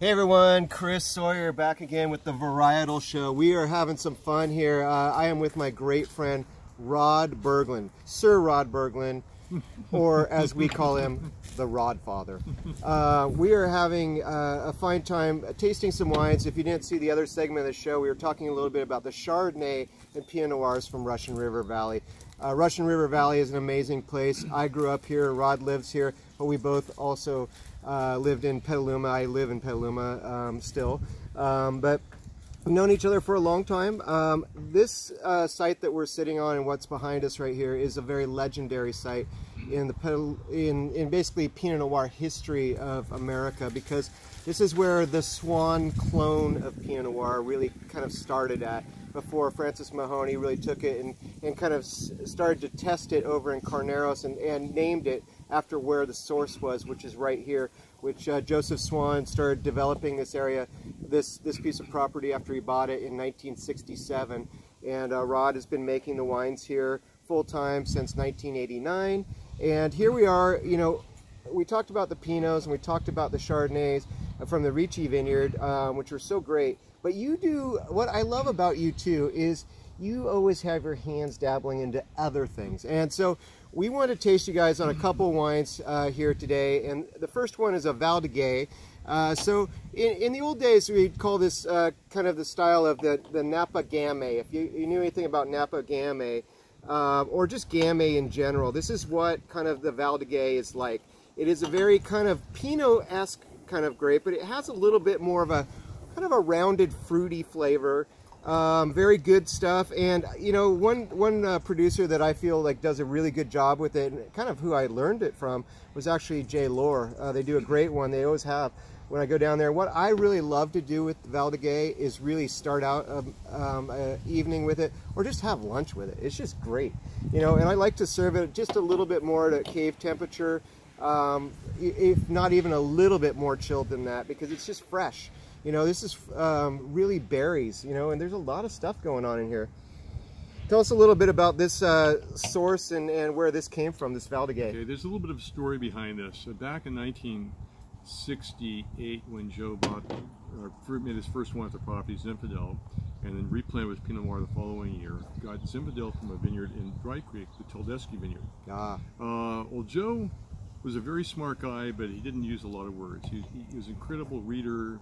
Hey everyone, Chris Sawyer back again with the Varietal Show. We are having some fun here. I am with my great friend Rod Berglund, Sir Rod Berglund, or as we call him, the Rod Father. We are having a fine time tasting some wines. If you didn't see the other segment of the show, we were talking a little bit about the Chardonnay and Pinot Noirs from Russian River Valley. Russian River Valley is an amazing place. I grew up here, Rod lives here, but we both also lived in Petaluma. I live in Petaluma still, but we've known each other for a long time. This site that we're sitting on and what's behind us right here is a very legendary site in the in basically Pinot Noir history of America, because this is where the Swan clone of Pinot Noir really kind of started at, before Francis Mahoney really took it and kind of started to test it over in Carneros and named it after where the source was, which is right here, which Joseph Swan started developing this area, this piece of property after he bought it in 1967. And Rod has been making the wines here full-time since 1989. And here we are, you know, we talked about the Pinots and we talked about the Chardonnays from the Ricci Vineyard, which were so great. But you do, what I love about you too is you always have your hands dabbling into other things. And so we want to taste you guys on a couple wines here today. And the first one is a Valdiguet. So in the old days, we'd call this kind of the style of the Napa Gamay. If you knew anything about Napa Gamay, or just Gamay in general, this is what kind of the Valdiguet is like. It is a very kind of Pinot-esque kind of grape, but it has a little bit more of a kind of a rounded, fruity flavor. Very good stuff. And you know, one producer that I feel like does a really good job with it, and kind of who I learned it from, was actually Jay Lohr. They do a great one. They always have when I go down there. What I really love to do with Valdiguet is really start out an evening with it, or just have lunch with it. It's just great, you know. And I like to serve it just a little bit more at cave temperature, if not even a little bit more chilled than that, because it's just fresh. You know, this is really berries, you know, and there's a lot of stuff going on in here. Tell us a little bit about this source and where this came from, this Valdiguet. Okay, there's a little bit of a story behind this. So back in 1968, when Joe made his first one at the property, Zinfandel, and then replanted with Pinot Noir the following year, got Zinfandel from a vineyard in Dry Creek, the Tildesky Vineyard. Well, Joe was a very smart guy, but he didn't use a lot of words. He was an incredible reader.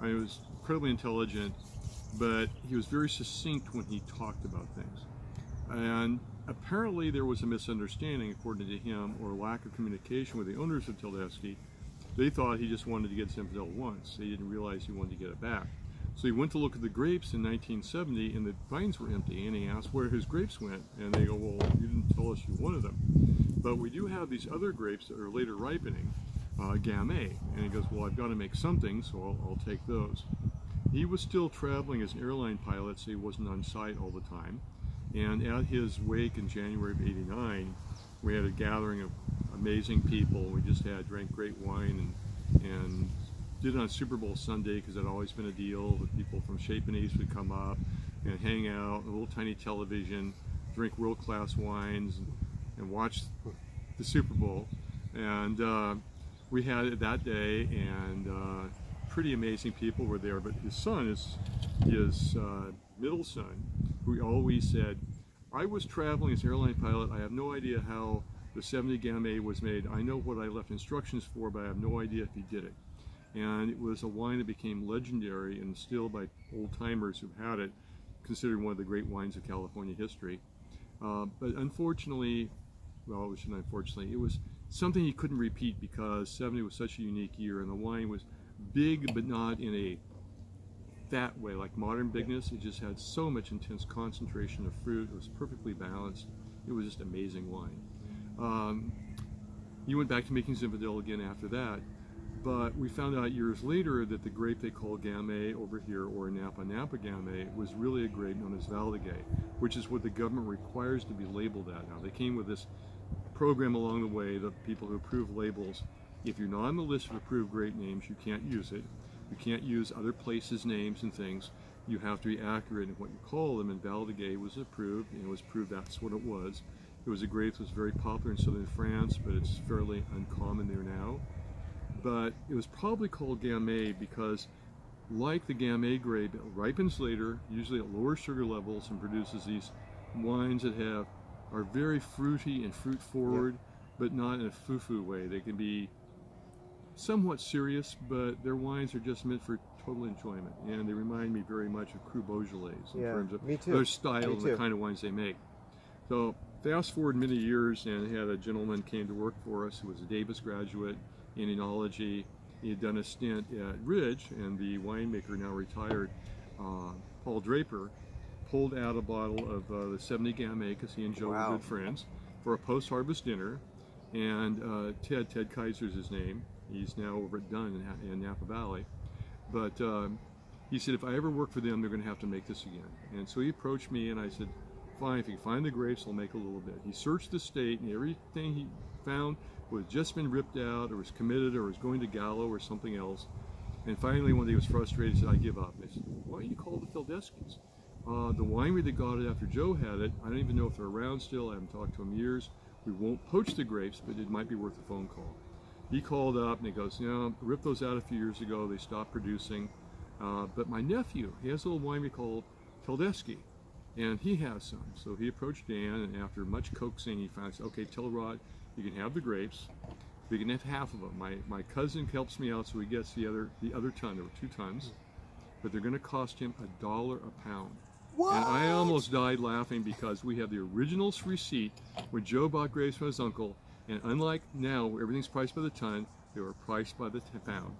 He was incredibly intelligent, but he was very succinct when he talked about things. And apparently there was a misunderstanding, according to him, or lack of communication with the owners of Tildesky. They thought he just wanted to get Zinfandel once. They didn't realize he wanted to get it back. So he went to look at the grapes in 1970, and the vines were empty, and he asked where his grapes went. And they go, well, you didn't tell us you wanted them. But we do have these other grapes that are later ripening, Gamay. And he goes, well, I've got to make something, so I'll take those. He was still traveling as an airline pilot, so he wasn't on site all the time. And at his wake in January of '89, we had a gathering of amazing people. We just drank great wine and did it on Super Bowl Sunday, because it had always been a deal. The people from Shape and East would come up and hang out, a little tiny television, drink world-class wines, and watch the Super Bowl. And we had it that day, and pretty amazing people were there. But his son, his middle son, who always said, I was traveling as an airline pilot, I have no idea how the 70 Gamay was made. I know what I left instructions for, but I have no idea if he did it. And it was a wine that became legendary and still by old-timers who've had it, considered one of the great wines of California history. But unfortunately, well, it shouldn't unfortunately, it was something he couldn't repeat, because 70 was such a unique year, and the wine was big, but not in a fat way like modern bigness. It just had so much intense concentration of fruit. It was perfectly balanced. It was just amazing wine. He went back to making Zinfandel again after that, but we found out years later that the grape they call Gamay over here, or Napa Gamay, was really a grape known as Valdiguet, which is what the government requires to be labeled at now. They came with this program along the way, the people who approve labels. If you're not on the list of approved grape names, you can't use it. You can't use other places' names and things. You have to be accurate in what you call them, and Valdiguet was approved, and it was proved that's what it was. It was a grape that was very popular in southern France, but it's fairly uncommon there now. but it was probably called Gamay because, like the Gamay grape, it ripens later, usually at lower sugar levels, and produces these wines that are very fruity and fruit forward, but not in a foo-foo way. They can be somewhat serious, but their wines are just meant for total enjoyment, and they remind me very much of Cru Beaujolais in terms of their style and the kind of wines they make. So fast forward many years, and had a gentleman came to work for us who was a Davis graduate in enology. He had done a stint at Ridge, and the winemaker, now retired, Paul Draper, pulled out a bottle of the 70 Gamay, because he and Joe were good friends, for a post-harvest dinner. And Ted Kaiser's his name. He's now over at Dunn in Napa Valley. But he said, if I ever work for them, they're going to have to make this again. And so he approached me, and I said, fine, if you find the grapes, I'll make a little bit. He searched the state, and everything he found was just been ripped out, or was committed, or was going to Gallo, or something else. And finally, one day he was frustrated, he said, I give up. I said, why don't you call the Tildeskis? The winery that got it after Joe had it, I don't even know if they're around still. I haven't talked to them in years. We won't poach the grapes, but it might be worth a phone call. He called up and he goes, you know, I ripped those out a few years ago. They stopped producing. But my nephew, he has a little winery called Tildeski, and he has some. So he approached Dan, and after much coaxing, he finally said, okay, tell Rod, you can have the grapes. We can have half of them. My cousin helps me out, so he gets the other ton. There were 2 tons, but they're going to cost him $1 a pound. What? And I almost died laughing because we have the original receipt when Joe bought grapes from his uncle, and unlike now where everything's priced by the ton, they were priced by the pound.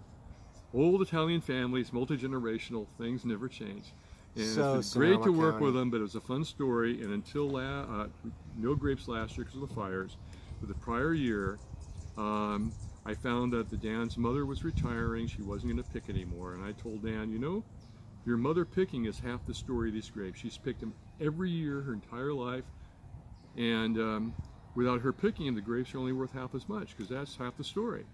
Old Italian families, multi-generational, things never change. And So it's been great to work Sonoma with them, but it was a fun story. And until no grapes last year because of the fires, but the prior year, I found that Dan's mother was retiring. She wasn't going to pick anymore, and I told Dan, you know, your mother picking is half the story of these grapes. She's picked them every year her entire life, and without her picking them, the grapes are only worth half as much, because that's half the story.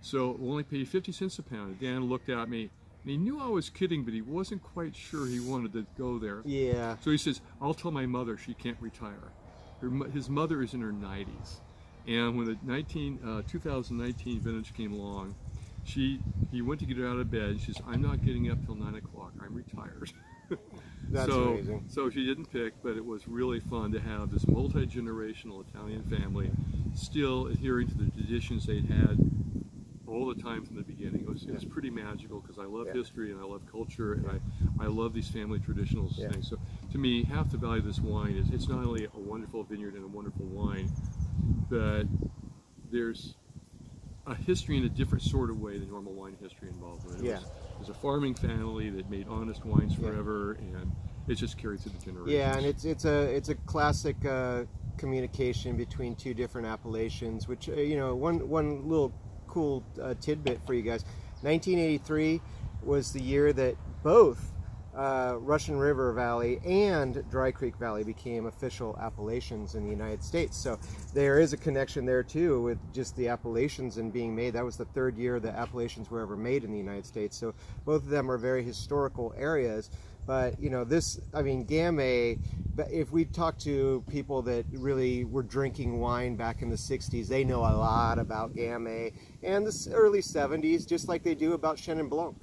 So we'll only pay 50 cents a pound. And Dan looked at me, and he knew I was kidding, but he wasn't quite sure he wanted to go there. Yeah. So he says, I'll tell my mother she can't retire. His mother is in her 90s. And when the 2019 vintage came along, he went to get her out of bed. She says, I'm not getting up till 9 o'clock. I'm retired. That's amazing. So she didn't pick, but it was really fun to have this multi-generational Italian family still adhering to the traditions they'd had all the time from the beginning. It was pretty magical, because I love history and I love culture, and I love these family traditional things. So to me, half the value of this wine is it's not only a wonderful vineyard and a wonderful wine, but there's a history in a different sort of way than normal wine history involved with it. There's a farming family that made honest wines forever, and it's just carried through the generations. Yeah, and it's a classic communication between 2 different appellations, which you know, one little cool tidbit for you guys. 1983 was the year that both Russian River Valley and Dry Creek Valley became official appellations in the United States. So there is a connection there too with just the appellations and being made. That was the 3rd year the appellations were ever made in the United States. So both of them are very historical areas. But you know, this, I mean, Gamay, if we talk to people that really were drinking wine back in the 60s, they know a lot about Gamay, and the early 70s, just like they do about Chenin Blanc.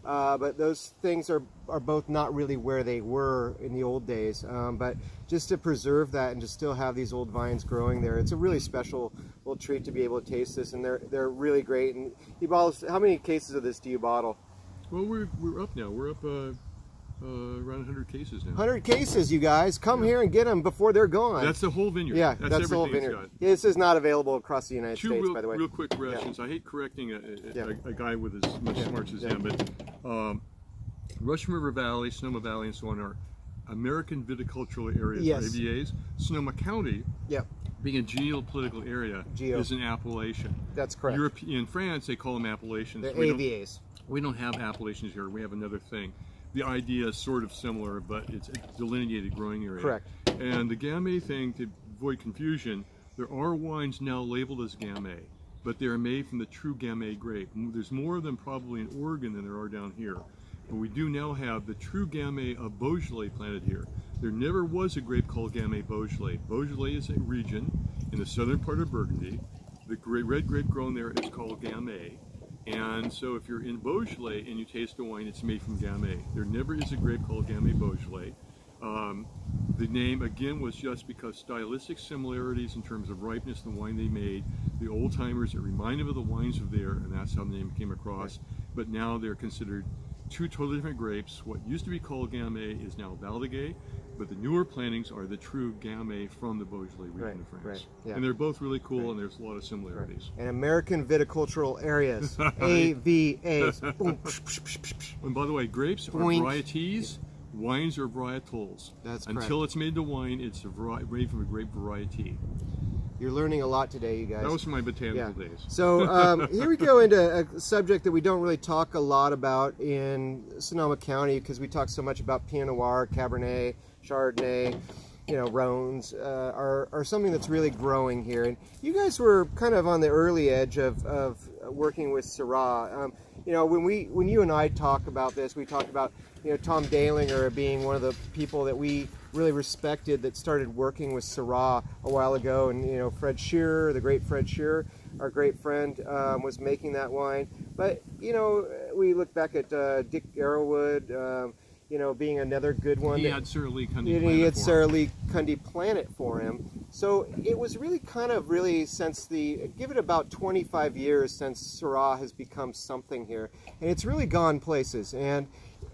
But those things are both not really where they were in the old days. But just to preserve that and to still have these old vines growing there, it's a really special little treat to be able to taste this, and they're really great. And he bottles, how many cases of this do you bottle? Well, we're up now. We're up around 100 cases now. 100 cases, you guys. Come here and get them before they're gone. That's the whole vineyard. Yeah, that's the whole vineyard. This is not available across the United States, by the way. Real quick corrections. I hate correcting a guy with as much smarts as him, but Russian River Valley, Sonoma Valley, and so on are American viticultural areas, or AVAs. Sonoma County, being a geopolitical area, is an appellation. That's correct. In France, they call them appellations. They're AVAs. We don't have appellations here. We have another thing. The idea is sort of similar, but it's a delineated growing area. Correct. And the Gamay thing, to avoid confusion, there are wines now labeled as Gamay, but they are made from the true Gamay grape. There's more of them probably in Oregon than there are down here. But we do now have the true Gamay of Beaujolais planted here. There never was a grape called Gamay Beaujolais. Beaujolais is a region in the southern part of Burgundy. The red grape grown there is called Gamay. And so if you're in Beaujolais and you taste a wine, it's made from Gamay. There never is a grape called Gamay Beaujolais. The name, again, was just because stylistic similarities in terms of ripeness, the wine they made, the old-timers, it reminded them of the wines of there, and that's how the name came across. But now they're considered two totally different grapes. What used to be called Gamay is now Valdiguet, but the newer plantings are the true Gamay from the Beaujolais region of France. Yeah. And they're both really cool, and there's a lot of similarities. And American viticultural areas, AVAs. And by the way, grapes are varieties. Wines are varietals. That's Until it's made to wine, it's made from a grape variety. You're learning a lot today, you guys. That was from my botanical days. So here we go into a subject that we don't really talk a lot about in Sonoma County because we talk so much about Pinot Noir, Cabernet, Chardonnay, you know, Rhones are something that's really growing here. And you guys were kind of on the early edge of working with Syrah. You know, when you and I talk about this, we talk about, you know, Tom Dalinger being one of the people that we really respected that started working with Syrah a while ago, and you know, Fred Shearer, the great Fred Shearer, our great friend, was making that wine. But you know, we look back at Dick Arrowwood, you know, being another good one. He had Sir Lee Cundy plant it for him. So it was really kind of since give it about 25 years since Syrah has become something here, and it's really gone places. And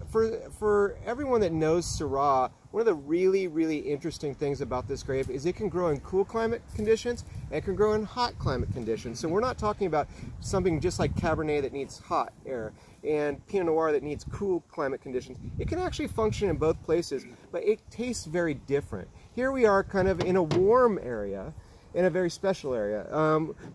for everyone that knows Syrah, one of the really interesting things about this grape is it can grow in cool climate conditions and it can grow in hot climate conditions. So we're not talking about something just like Cabernet that needs hot air and Pinot Noir that needs cool climate conditions. It can actually function in both places, but it tastes very different. Here we are kind of in a warm area, in a very special area.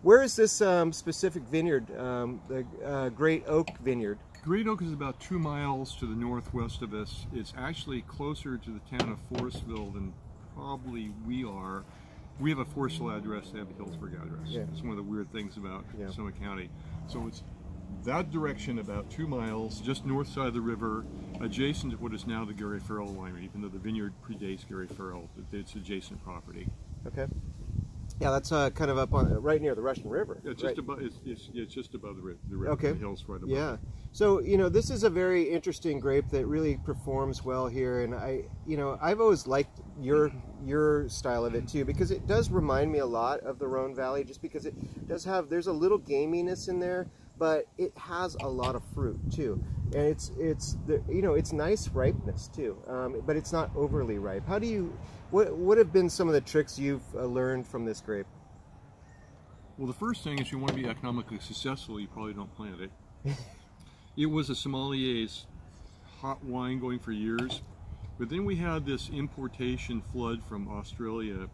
Where is this specific vineyard, the Great Oak Vineyard? Great Oak is about 2 miles to the northwest of us. It's actually closer to the town of Forestville than probably we are. We have a Forestville address, they have a Hillsburg address. Yeah. It's one of the weird things about Sonoma County. So it's that direction, about 2 miles, just north side of the river, adjacent to what is now the Gary Farrell winery, even though the vineyard predates Gary Farrell. It's adjacent property. Okay. Yeah, that's kind of up on right near the Russian River. It's just above. It's just above the river. Okay. The hills right above. Yeah. It. So you know, this is a very interesting grape that really performs well here, and I've always liked your style of it too, because it does remind me a lot of the Rhone Valley, just because it does have, there's a little gaminess in there, but it has a lot of fruit too, and it's nice ripeness too, but it's not overly ripe. What have been some of the tricks you've learned from this grape? Well, the first thing is, you want to be economically successful, you probably don't plant it. It was a sommelier's hot wine going for years, but then we had this importation flood from Australia,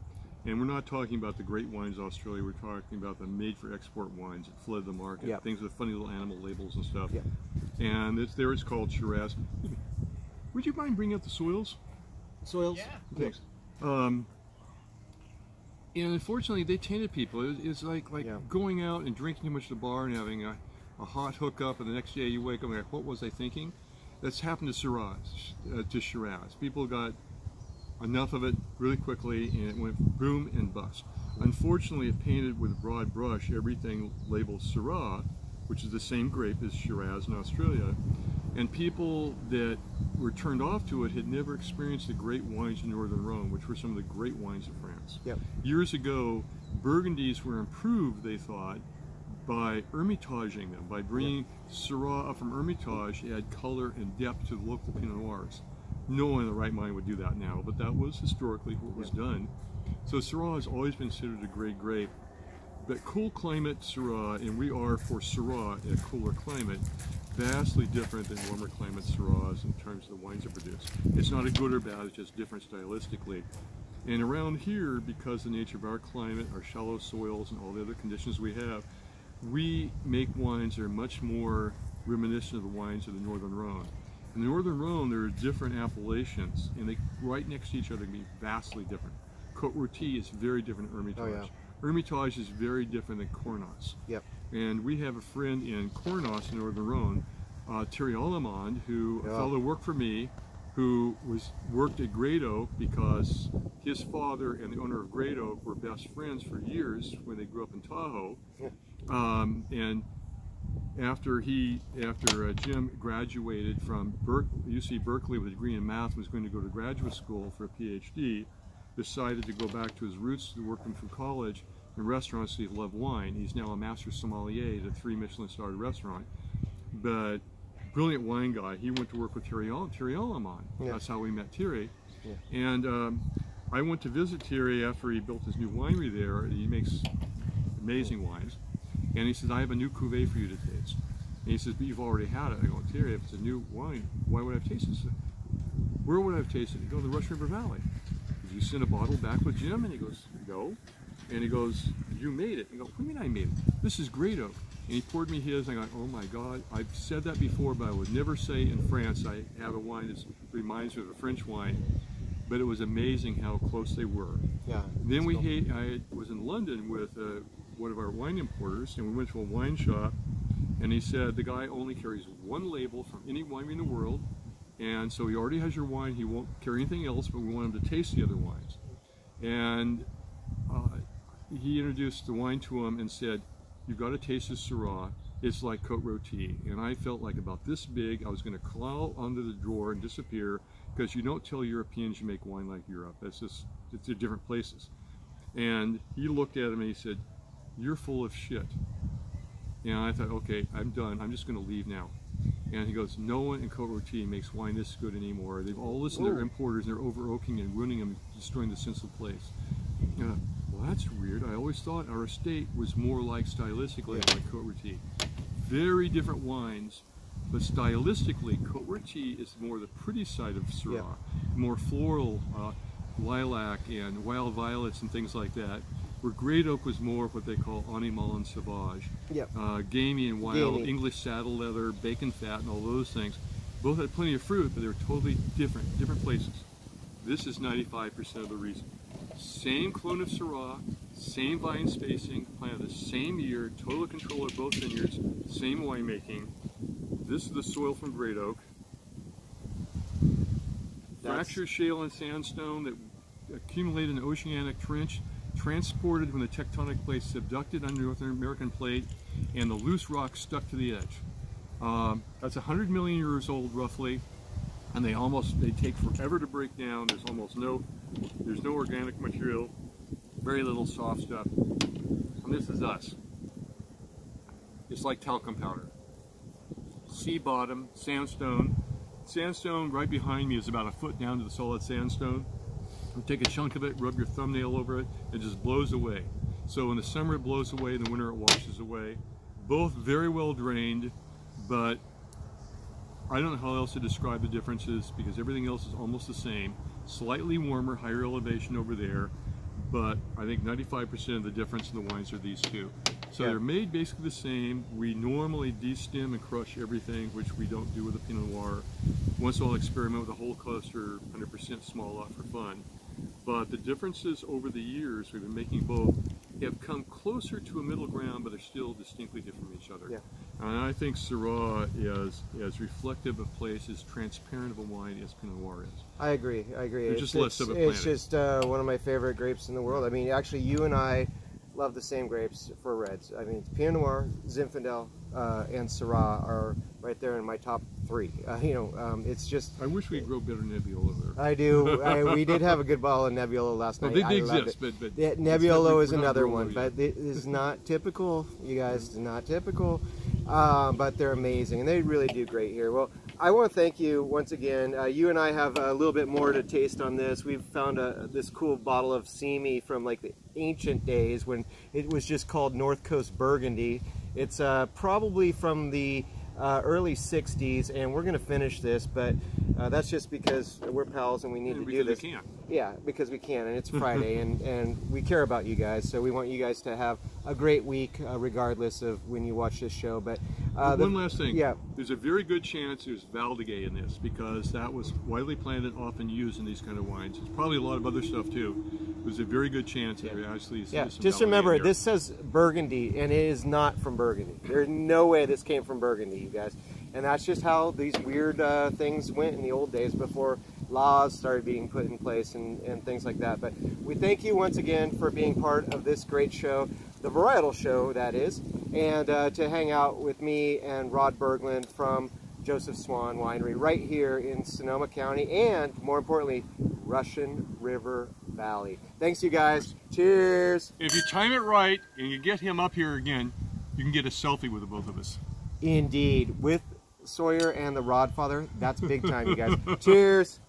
and we're not talking about the great wines of Australia, we're talking about the made-for-export wines that flooded the market, things with funny little animal labels and stuff. And it's called Shiraz. Would you mind bringing up the soils? Soils? Yeah. Thanks. And unfortunately, they tainted people. It's like going out and drinking too much at the bar and having a hot hookup, and the next day you wake up and like, what was I thinking? That's happened to Shiraz. People got enough of it really quickly, and it went boom and bust. Unfortunately, it painted with a broad brush everything labeled Syrah, which is the same grape as Shiraz in Australia, and people that were turned off to it had never experienced the great wines in Northern Rhone, which were some of the great wines of France. Years ago, Burgundies were improved, they thought, by Hermitaging them, by bringing Syrah up from Hermitage, add color and depth to the local Pinot Noirs. No one in the right mind would do that now, but that was historically what was done. So Syrah has always been considered a great grape. But cool climate Syrah, and we are for Syrah in a cooler climate, vastly different than warmer climate Syrahs in terms of the wines that are produced. It's not a good or bad, it's just different stylistically. And around here, because of the nature of our climate, our shallow soils, and all the other conditions we have, we make wines that are much more reminiscent of the wines of the Northern Rhone. In the Northern Rhone, there are different appellations, and they right next to each other can be vastly different. Côte Rôtie is very different than Hermitage. Hermitage is very different than Cornas. And we have a friend in Cornas in Northern Rhone, Thierry Allemande, who a fellow worked for me, who worked at Great Oak because his father and the owner of Great Oak were best friends for years when they grew up in Tahoe. And after Jim graduated from UC Berkeley with a degree in math, was going to go to graduate school for a PhD, decided to go back to his roots, working from college in restaurants. He loved wine. He's now a master sommelier at a 3 Michelin-starred restaurant. But brilliant wine guy. He went to work with Thierry Allemande. Yeah. That's how we met Thierry. Yeah. And I went to visit Thierry after he built his new winery there. He makes amazing wines. And he says, I have a new cuvee for you to taste. And he says, but you've already had it. I go, Thierry, if it's a new wine, why would I have tasted it? Where would I have tasted it? You go to the Rush River Valley. Did you send a bottle back with Jim? And he goes, no. And he goes, you made it. I go, what do you mean I made it? This is Great Oak. And he poured me his, and I go, oh my God, I've said that before, but I would never say in France I have a wine that reminds me of a French wine. But it was amazing how close they were. Yeah. Then I was in London with one of our wine importers, and we went to a wine shop, and he said the guy only carries one label from any winery in the world, and so he already has your wine. He won't carry anything else, but we want him to taste the other wines. And he introduced the wine to him and said, you've got to taste this Syrah. It's like Côte Rôtie. And I felt like about this big, I was going to crawl under the drawer and disappear, because you don't tell Europeans you make wine like Europe. That's just, it's different places. And he looked at him and he said, you're full of shit. And I thought, okay, I'm done. I'm just going to leave now. And he goes, no one in Côte Rôtie makes wine this good anymore. They've all listened to their importers, and they're over-oaking and ruining them, destroying the sense of place. Well, that's weird. I always thought our estate was more like stylistically like Côte Rôtie. Very different wines, but stylistically, Côte Rôtie is more the pretty side of Syrah, more floral, lilac and wild violets and things like that. Where Great Oak was more of what they call animal and sauvage, gamey and wild, English saddle leather, bacon fat, and all those things. Both had plenty of fruit, but they were totally different places. This is 95% of the reason. Same clone of Syrah, same vine spacing, planted the same year, total control of both vineyards, same winemaking. This is the soil from Great Oak. Fractured shale and sandstone that accumulated in an oceanic trench, transported when the tectonic plates subducted under North American plate, and the loose rock stuck to the edge. That's 100 million years old roughly, and they take forever to break down. There's no organic material, very little soft stuff. And this is us. It's like talcum powder. Sea bottom, sandstone. Sandstone right behind me is about a foot down to the solid sandstone. You take a chunk of it, rub your thumbnail over it, it just blows away. So in the summer it blows away, in the winter it washes away. Both very well drained, but I don't know how else to describe the differences, because everything else is almost the same. Slightly warmer, higher elevation over there, but I think 95% of the difference in the wines are these two. So they're made basically the same. We normally de-stem and crush everything, which we don't do with a Pinot Noir. Once I'll experiment with a whole cluster, 100% small lot for fun. But the differences over the years we've been making both have come closer to a middle ground, but they're still distinctly different from each other. Yeah. And I think Syrah is as reflective of place, as transparent of a wine as Pinot Noir is. I agree. There's just less of a planet. It's just one of my favorite grapes in the world. I mean, actually, you and I love the same grapes for reds. I mean, Pinot Noir, Zinfandel, and Syrah are right there in my top three. It's just. I wish we'd grow better Nebbiolo there. I do. We did have a good bottle of Nebbiolo last night. They exist, but Nebbiolo is another one, but it is not typical. You guys, it's not typical. But they're amazing, and they really do great here. Well, I want to thank you once again. You and I have a little bit more to taste on this. We've found this cool bottle of Simi from like the ancient days when it was just called North Coast Burgundy. It's probably from the early 60s, and we're going to finish this, but that's just because we're pals and we need to do this. We can. Yeah, because we can, and it's Friday, and we care about you guys, so we want you guys to have a great week, regardless of when you watch this show. But one last thing, there's a very good chance there's Valdegay in this, because that was widely planted and often used in these kind of wines. There's probably a lot of other stuff too. There's a very good chance that actually some just remember, this says Burgundy, and it is not from Burgundy. There's no way this came from Burgundy, you guys. And that's just how these weird things went in the old days before laws started being put in place and things like that. But we thank you once again for being part of this great show, the Varietal Show, that is. and to hang out with me and Rod Berglund from Joseph Swan Winery right here in Sonoma County, and more importantly, Russian River Valley. Thanks, you guys. Cheers. If you time it right and you get him up here again, you can get a selfie with the both of us. Indeed. With Sawyer and the Rod Father, that's big time, you guys. Cheers.